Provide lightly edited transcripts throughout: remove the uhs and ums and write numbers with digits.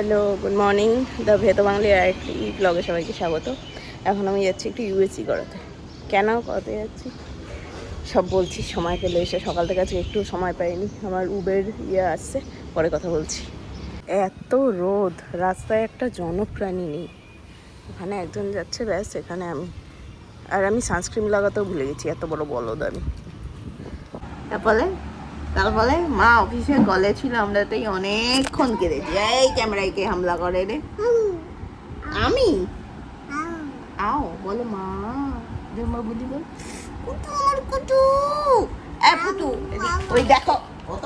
Hello, good morning. The ভেতো বাঙালি আরেকটি ব্লগে সবাইকে স্বাগত। এখন আমি যাচ্ছি একটু ইউএসসি করাতে। কেন করাতে যাচ্ছি সব বলছি সময় পেলে এসে। সকাল থেকে আজকে একটু সময় পাইনি, আমার উবের আসছে, পরে কথা বলছি। এত রোদ, রাস্তায় একটা জনপ্রাণী নেই। ওখানে একজন যাচ্ছে, ব্যাস এখানে আমি। আর আমি সানস্ক্রিন লাগাতেও ভুলে গেছি, এত বড় বলদ আমি। তারপরে মা অফিসে কলে ছিল, আমরা তাই অনেকক্ষণ কেঁদেছি। এই ক্যামেরায় কে হামলা করে রে? আমি আও বলো মা, মা বুদ্ধি বল, কুটু আমার কুটু, এ পুটু, ওই দেখো কত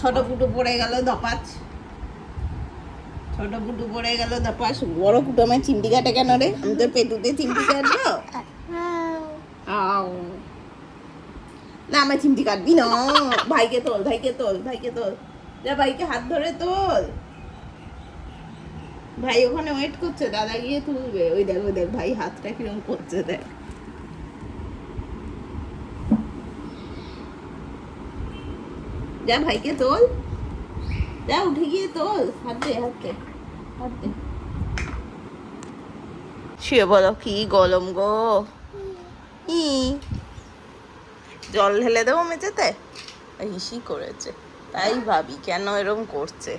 ছোট পুটু পড়ে গেল ধপাস। ছোট পুটু পড়ে গেল ধপাস। বড় পুটু আমার চিমটি কাটে কেন রে? আমি তো পেটুতে চিমটি কাটবো। আও না, আমার চিমটি কাটবি না। ভাইকে তোল, ভাইকে তোল, ভাইকে তোল, যা ভাইকে হাত ধরে তোল। ভাই ওখানে ওয়েট করছে, দাদা গিয়ে তুলবে। ওই দেখ, ওই দেখ ভাই হাতটা কিরকম করছে, দেখ। যা ভাইকে তোল, যা উঠে গিয়ে তোল, হাত দে, হাত দে, হাত দে। শুয়ে বলো, কি গরম গো। ই জল ঢেলে দেবো মেঝেতে? হিসি করেছে, তাই ভাবি কেন এরকম করছে।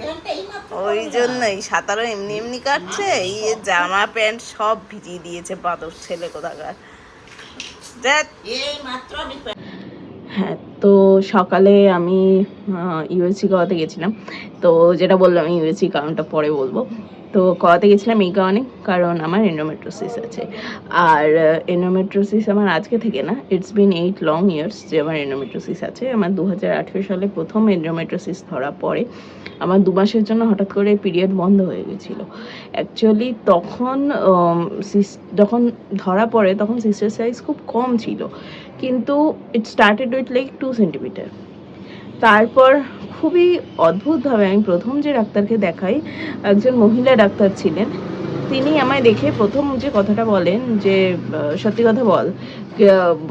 ওই জন্যই সাঁতারও এমনি এমনি কাটছে। এই জামা প্যান্ট সব ভিজিয়ে দিয়েছে বাদর ছেলে কোথাকার। হ্যাঁ, তো সকালে আমি ইউএসসি করাতে গেছিলাম। তো যেটা বললাম, আমি ইউএসসি কারণটা পরে বলবো। তো করাতে গেছিলাম এই কারণে, কারণ আমার এন্ডোমেট্রোসিস আছে। আর এন্ডোমেট্রোসিস আমার আজকে থেকে না, ইটস বিন 8 লং ইয়ার্স যে আমার এন্ডোমেট্রোসিস আছে। আমার 2018 সালে প্রথম এন্ডোমেট্রোসিস ধরা পড়ে। আমার 2 মাসের জন্য হঠাৎ করে পিরিয়ড বন্ধ হয়ে গেছিলো। অ্যাকচুয়ালি তখন যখন ধরা পড়ে তখন সিস্টের সাইজ খুব কম ছিল, কিন্তু it started with like 2 centimetre. তারপর খুবই অদ্ভুতভাবে আমি প্রথম যে ডাক্তারকে দেখাই, একজন মহিলা ডাক্তার ছিলেন। তিনি আমায় দেখে প্রথম যে কথাটা বলেন যে সত্যি কথা বল,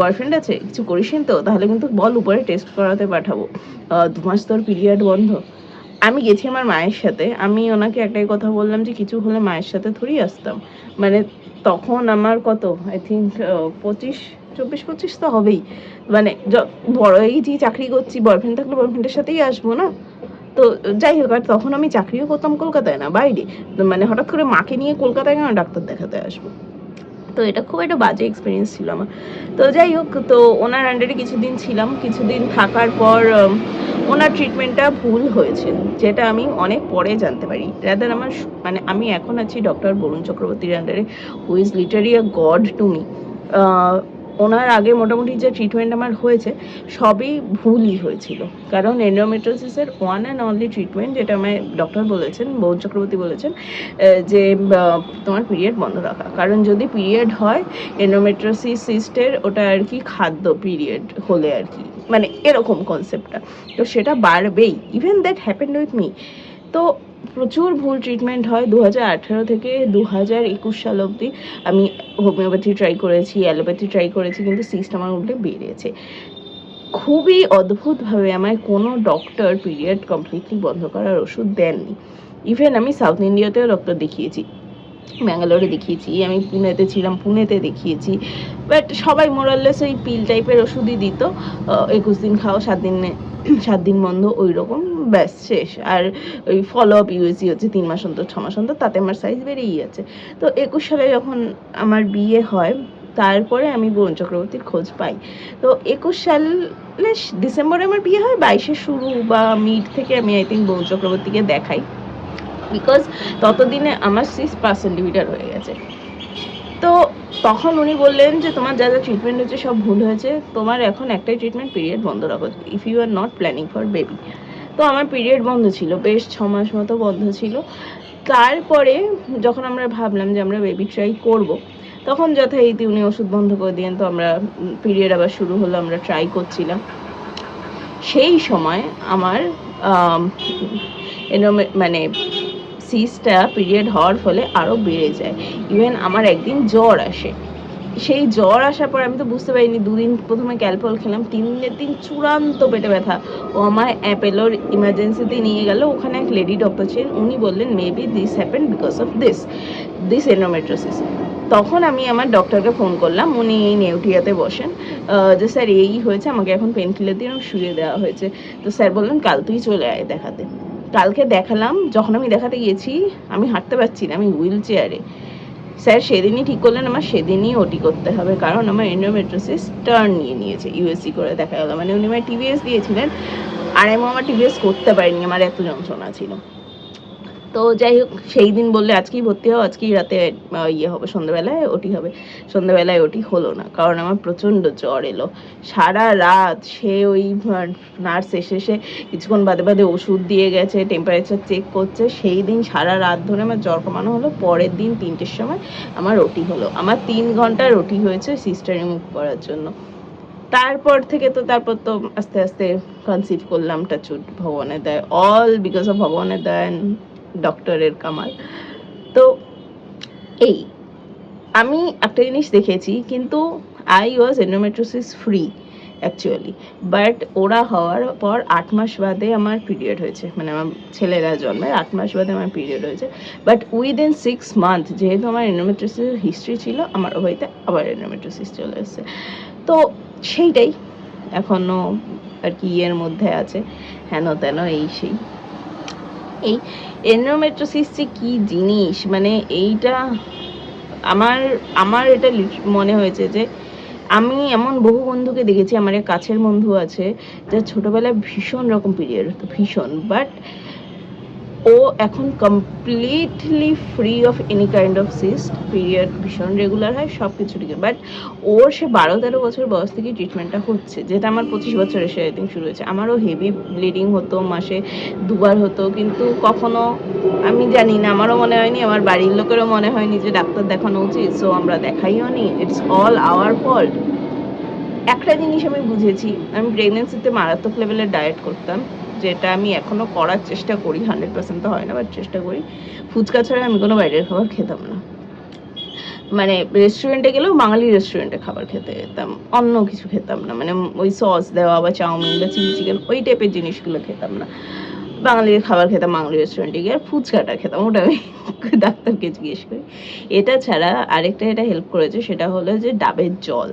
বয়ফ্রেন্ড আছে, কিছু করিস তো, তাহলে কিন্তু বল, উপরে টেস্ট করাতে পাঠাবো। 2 মাস তোর পিরিয়ড বন্ধ। আমি গেছি আমার মায়ের সাথে। আমি ওনাকে একটাই কথা বললাম যে কিছু হলে মায়ের সাথে থোড়ি আসতাম। মানে তখন আমার কত, আই থিঙ্ক 24-25 তো হবেই। মানে বড় হয়ে গেছি, চাকরি করছি, বয়ফ্রেন্ড থাকলে বয়ফ্রেন্ডের সাথেই আসবো না? তো যাই হোক, আর তখন আমি চাকরিও করতাম কলকাতায়, না বাইরে। মানে হঠাৎ করে মাকে নিয়ে কলকাতায় কেন ডাক্তার দেখাতে আসবো? তো এটা খুব একটা বাজে এক্সপিরিয়েন্স ছিল আমার। তো যাই হোক, তো ওনার আন্ডারে কিছুদিন ছিলাম। কিছুদিন থাকার পর ওনার ট্রিটমেন্টটা ভুল হয়েছে, যেটা আমি অনেক পরে জানতে পারি। রাদার আমার মানে আমি এখন আছি ডক্টর বরুণ চক্রবর্তীর আন্ডারে, who is literally a god to me. ওনার আগে মোটামুটি যে ট্রিটমেন্ট আমার হয়েছে সবই ভুলই হয়েছিল। কারণ এন্ডোমেট্রোসিসের ওয়ান অ্যান্ড অনলি ট্রিটমেন্ট, যেটা আমায় ডক্টর বলেছেন, বরুণ চক্রবর্তী বলেছেন, যে তোমার পিরিয়ড বন্ধ রাখা। কারণ যদি পিরিয়ড হয়, এন্ডোমেট্রোসিস সিস্টের ওটা আর কি খাদ্য, পিরিয়ড হলে আর কি, মানে এরকম কনসেপ্টটা। তো সেটা বাড়বেই। Even that happened with me. তো প্রচুর ভুল ট্রিটমেন্ট হয়। 2018 থেকে 2021 সাল অবধি আমি হোমিওপ্যাথি ট্রাই করেছি, অ্যালোপ্যাথি ট্রাই করেছি, কিন্তু সিস্ট আমার উল্টে বেড়েছে। খুবই অদ্ভুতভাবে আমায় কোনো ডক্টর পিরিয়ড কমপ্লিটলি বন্ধ করার ওষুধ দেননি। ইভেন আমি সাউথ ইন্ডিয়াতেও ডক্টর দেখিয়েছি, ব্যাঙ্গালোরে দেখিয়েছি, আমি পুনেতে ছিলাম, পুনেতে দেখিয়েছি। বাট সবাই মোরাললেস ওই পিল টাইপের ওষুধই দিত। 21 দিন খাও, 7 দিন বন্ধ, ওই রকম, ব্যাস শেষ। আর ওই ফলো আপ ইউএসজি হচ্ছে 3 মাস অন্তর, 6 মাস অন্তর, তাতে আমার সাইজ বেড়েই আছে। তো 21 সালে যখন আমার বিয়ে হয়, তারপরে আমি বরুণ চক্রবর্তীর খোঁজ পাই। তো 21 সালে ডিসেম্বরে আমার বিয়ে হয়, 22-এর শুরু বা মিড থেকে আমি আই থিঙ্ক বরুণ চক্রবর্তীকে দেখাই, বিকজ ততদিনে আমার 6 সেন্টিমিটার হয়ে গেছে। তো তখন উনি বললেন যে তোমার যা যা ট্রিটমেন্ট হচ্ছে সব ভুল হয়েছে, তোমার এখন একটাই ট্রিটমেন্ট, পিরিয়ড বন্ধ রাখো, if you are not planning for baby. তো আমার পিরিয়ড বন্ধ ছিল, বেশ 6 মাস মতো বন্ধ ছিল। তারপরে যখন আমরা ভাবলাম যে আমরা বেবি ট্রাই করব, তখন যথারীতি উনি ওষুধ বন্ধ করে দিলেন। তো আমরা পিরিয়ড আবার শুরু হলো, আমরা ট্রাই করছিলাম। সেই সময় আমার মানে সিসটা পিরিয়ড হওয়ার ফলে আরও বেড়ে যায়। ইভেন আমার একদিন জ্বর আসে, সেই জ্বর আসার পর আমি তো বুঝতে পারিনি, 2 দিন প্রথমে ক্যালপল খেলাম, 3 দিনের দিন চূড়ান্ত পেটে ব্যথা। ও আমার অ্যাপেলোর ইমার্জেন্সিতে নিয়ে গেল, ওখানে এক লেডি ডক্টর ছিলেন, উনি বললেন maybe this happen because of this endometriosis. তখন আমি আমার ডক্টরকে ফোন করলাম, উনি এই নেউটিয়াতে বসেন, যে স্যার এই হয়েছে, আমাকে এখন পেন কিলার দিয়ে শুয়ে দেওয়া হয়েছে। তো স্যার বললেন কাল তুই চলে আয় দেখাতে। কালকে দেখালাম, যখন আমি দেখাতে গিয়েছি আমি হাঁটতে পারছি না, আমি হুইল চেয়ারে। স্যার সেদিনই ঠিক করলেন আমার সেদিনই ওটি করতে হবে, কারণ আমার এন্ডোমেট্রোসিস টার্ন নিয়ে নিয়েছে, ইউএসসি করে দেখা গেলো। মানে উনি আমার টিভিএস দিয়েছিলেন আর আমি আমার টিভিএস করতে পারিনি, আমার এত যন্ত্রণা ছিল। তো যাই হোক, সেই দিন বললে আজকেই ভর্তি হও, আজকেই রাতে ইয়ে হবে, সন্ধ্যাবেলায় ওটি হবে। সন্ধ্যাবেলায় ওটি হলো না, কারণ আমার প্রচণ্ড জ্বর এলো সারা রাত। সে ওই নার্স এসে কিছুক্ষণ বাদে বাদে ওষুধ দিয়ে গেছে, টেম্পারেচার চেক করছে। সেই দিন সারা রাত ধরে আমার জ্বর কমানো হলো। পরের দিন 3টের সময় আমার ওটি হলো। আমার 3 ঘন্টার ওটি হয়েছে সিস্টার রিমুভ করার জন্য। তারপর তো আস্তে আস্তে কনসিভ করলাম, টাচউড, ভগবানের দয়ায়, অল বিকজ অফ ভগবানের দয়া, ডক্টরের কামাল। তো এই আমি একটা জিনিস দেখেছি, কিন্তু I was endometriosis free actually, but ওরা হওয়ার পর 8 মাস বাদে আমার পিরিয়ড হয়েছে, মানে আমার ছেলেরা জন্মের 8 মাস বাদে আমার পিরিয়ড হয়েছে। বাট উইদিন 6 মান্থ যেহেতু আমার এন্ডোমেট্রোসিস হিস্ট্রি ছিল, আমার হইতে আবার এন্ডোমেট্রোসিস চলে এসেছে। তো সেইটাই এখনও আর কি ইয়ের মধ্যে আছে, হেন তেন এই সেই। এই এন্ডোমেট্রোসিস যে কী জিনিস, মানে এইটা আমার আমার এটা মনে হয়েছে যে আমি এমন বহু বন্ধুকে দেখেছি, আমার এক কাছের বন্ধু আছে যার ছোটোবেলায় ভীষণ রকম পিরিয়ড হতো, ভীষণ, বাট ও এখন completely free of any kind of cyst, period ভীষণ রেগুলার হয়, সব কিছু ঠিক। বাট ওর সে 12-13 বছর বয়স থেকে ট্রিটমেন্টটা হচ্ছে, যেটা আমার 25 বছর এসে আই থিঙ্ক শুরু হয়েছে। আমারও হেভি ব্লিডিং হতো, মাসে 2বার হতো, কিন্তু কখনো আমি জানি না, আমারও মনে হয়নি, আমার বাড়ির লোকেরও মনে হয়নি যে ডাক্তার দেখানো উচিত, সো আমরা দেখাইও নি, ইটস অল আওয়ার ফল্ট। একটা জিনিস আমি বুঝেছি, আমি প্রেগনেন্সিতে মারাত্মক লেভেলের ডায়েট করতাম, যেটা আমি এখনও করার চেষ্টা করি, 100% তো হয় না, বাট চেষ্টা করি। ফুচকা ছাড়া আমি কোনো বাইরের খাবার খেতাম না, মানে রেস্টুরেন্টে গেলেও বাঙালি রেস্টুরেন্টে খাবার খেতে যেতাম, অন্য কিছু খেতাম না, মানে ওই সস দেওয়া বা চাউমিন বা চিলি চিকেন ওই টাইপের জিনিসগুলো খেতাম না। বাঙালির খাবার খেতাম, বাঙালি রেস্টুরেন্টে গিয়ে, আর ফুচকাটা খেতাম, ওটা আমি ডাক্তারকে জিজ্ঞেস করি। এটা ছাড়া আরেকটা এটা হেল্প করেছে, সেটা হলো যে ডাবের জল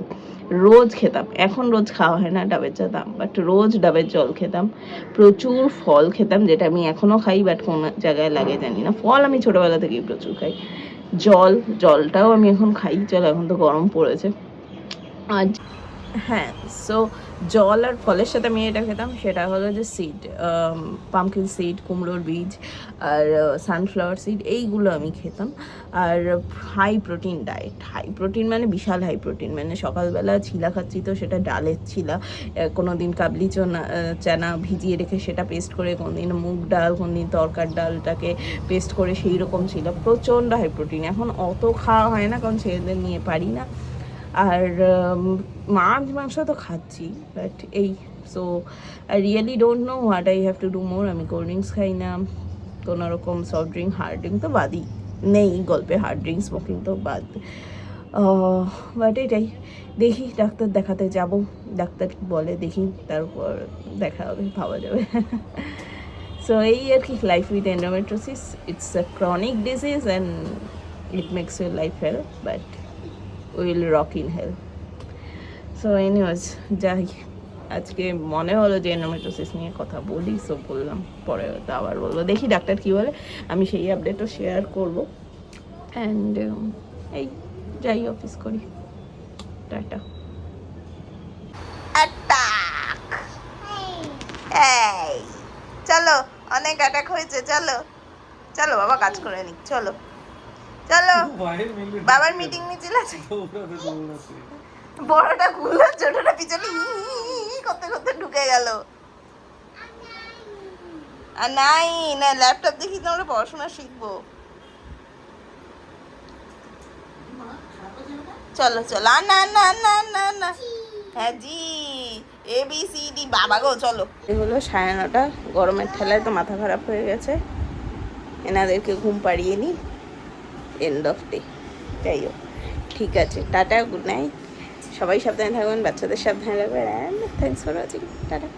রোজ খেতাম। এখন রোজ খাওয়া হয় না, ডাবের চা দাম, বাট রোজ ডাবের জল খেতাম। প্রচুর ফল খেতাম, যেটা আমি এখনও খাই, বাট কোন জায়গায় লাগে জানি না। ফল আমি ছোটোবেলা থেকেই প্রচুর খাই। জলটাও আমি এখন খাই, চলো এখন তো গরম পড়েছে। আর হ্যাঁ, সো জল আর ফলের সাথে আমি এটা খেতাম, সেটা হলো যে সিড, পামকিন সিড, কুমড়োর বীজ, আর সানফ্লাওয়ার সিড, এইগুলো আমি খেতাম। আর high protein diet, high protein মানে বিশাল হাই প্রোটিন, মানে সকালবেলা ছিলা খাচ্ছি তো সেটা ডালের ছিলা, কোনো দিন কাবলি চানা ভিজিয়ে রেখে সেটা পেস্ট করে, কোন দিন মুগ ডাল, কোন দিন তরকার ডালটাকে পেস্ট করে, সেই রকম ছিল, প্রচণ্ড হাই প্রোটিন। এখন অত খাওয়া হয় না, কারণ ছেলেদের নিয়ে পারি না। আর মাছ মাংস তো খাচ্ছি, বাট এই, so I really don't know what I have to do more. আমি কোল্ড ড্রিঙ্কস খাই না, কোনো রকম সফট ড্রিঙ্ক, হার্ড ড্রিঙ্ক তো বাদই নেই, গল্পে হার্ড ড্রিঙ্ক, স্মোকিং তো বাদ। বাট এটাই, দেখি ডাক্তার দেখাতে যাব, ডাক্তার কি বলে দেখি, তারপর দেখা হবে, ভাবা যাবে। সো এই আর কি, life with endometriosis, it's a chronic disease and it makes your life hell, but will rock in hell. So anyways, যাই, আজকে মনে হলো যে এন্ডোমেট্রোসিস নিয়ে কথা বলি, সো বললাম, পরে হয়তো আবার বলবো, দেখি ডাক্তার কী বলে, আমি সেই আপডেটও শেয়ার করবো। অ্যান্ড এই যাই, অফিস করি, টাটা। এই চলো, অনেক অ্যাটাক হয়েছে, চলো চলো বাবা, কাজ করে নি, চলো চলো, বাবার মিটিং মিছিল আছে, বড়টা গুলো ছোটটা পিছনে করতে করতে ঢুকে গেল। আর নাই না, ল্যাপটপ দেখি তো আমরা পড়াশোনা শিখবো। চলো চলো, আর না না না না না, হ্যাঁ জি, ABCD, বাবা গো চলো। এই হলো 9:30, গরমের ঠেলায় তো মাথা খারাপ হয়ে গেছে, এনাদেরকে ঘুম পাড়িয়ে নি, এন্ড অফ ডে। যাই হোক, ঠিক আছে, টাটা, গুড নাইট। সবাই সাবধানে থাকবেন, বাচ্চাদের সাবধানে রাখবেন, and thanks for watching, tata.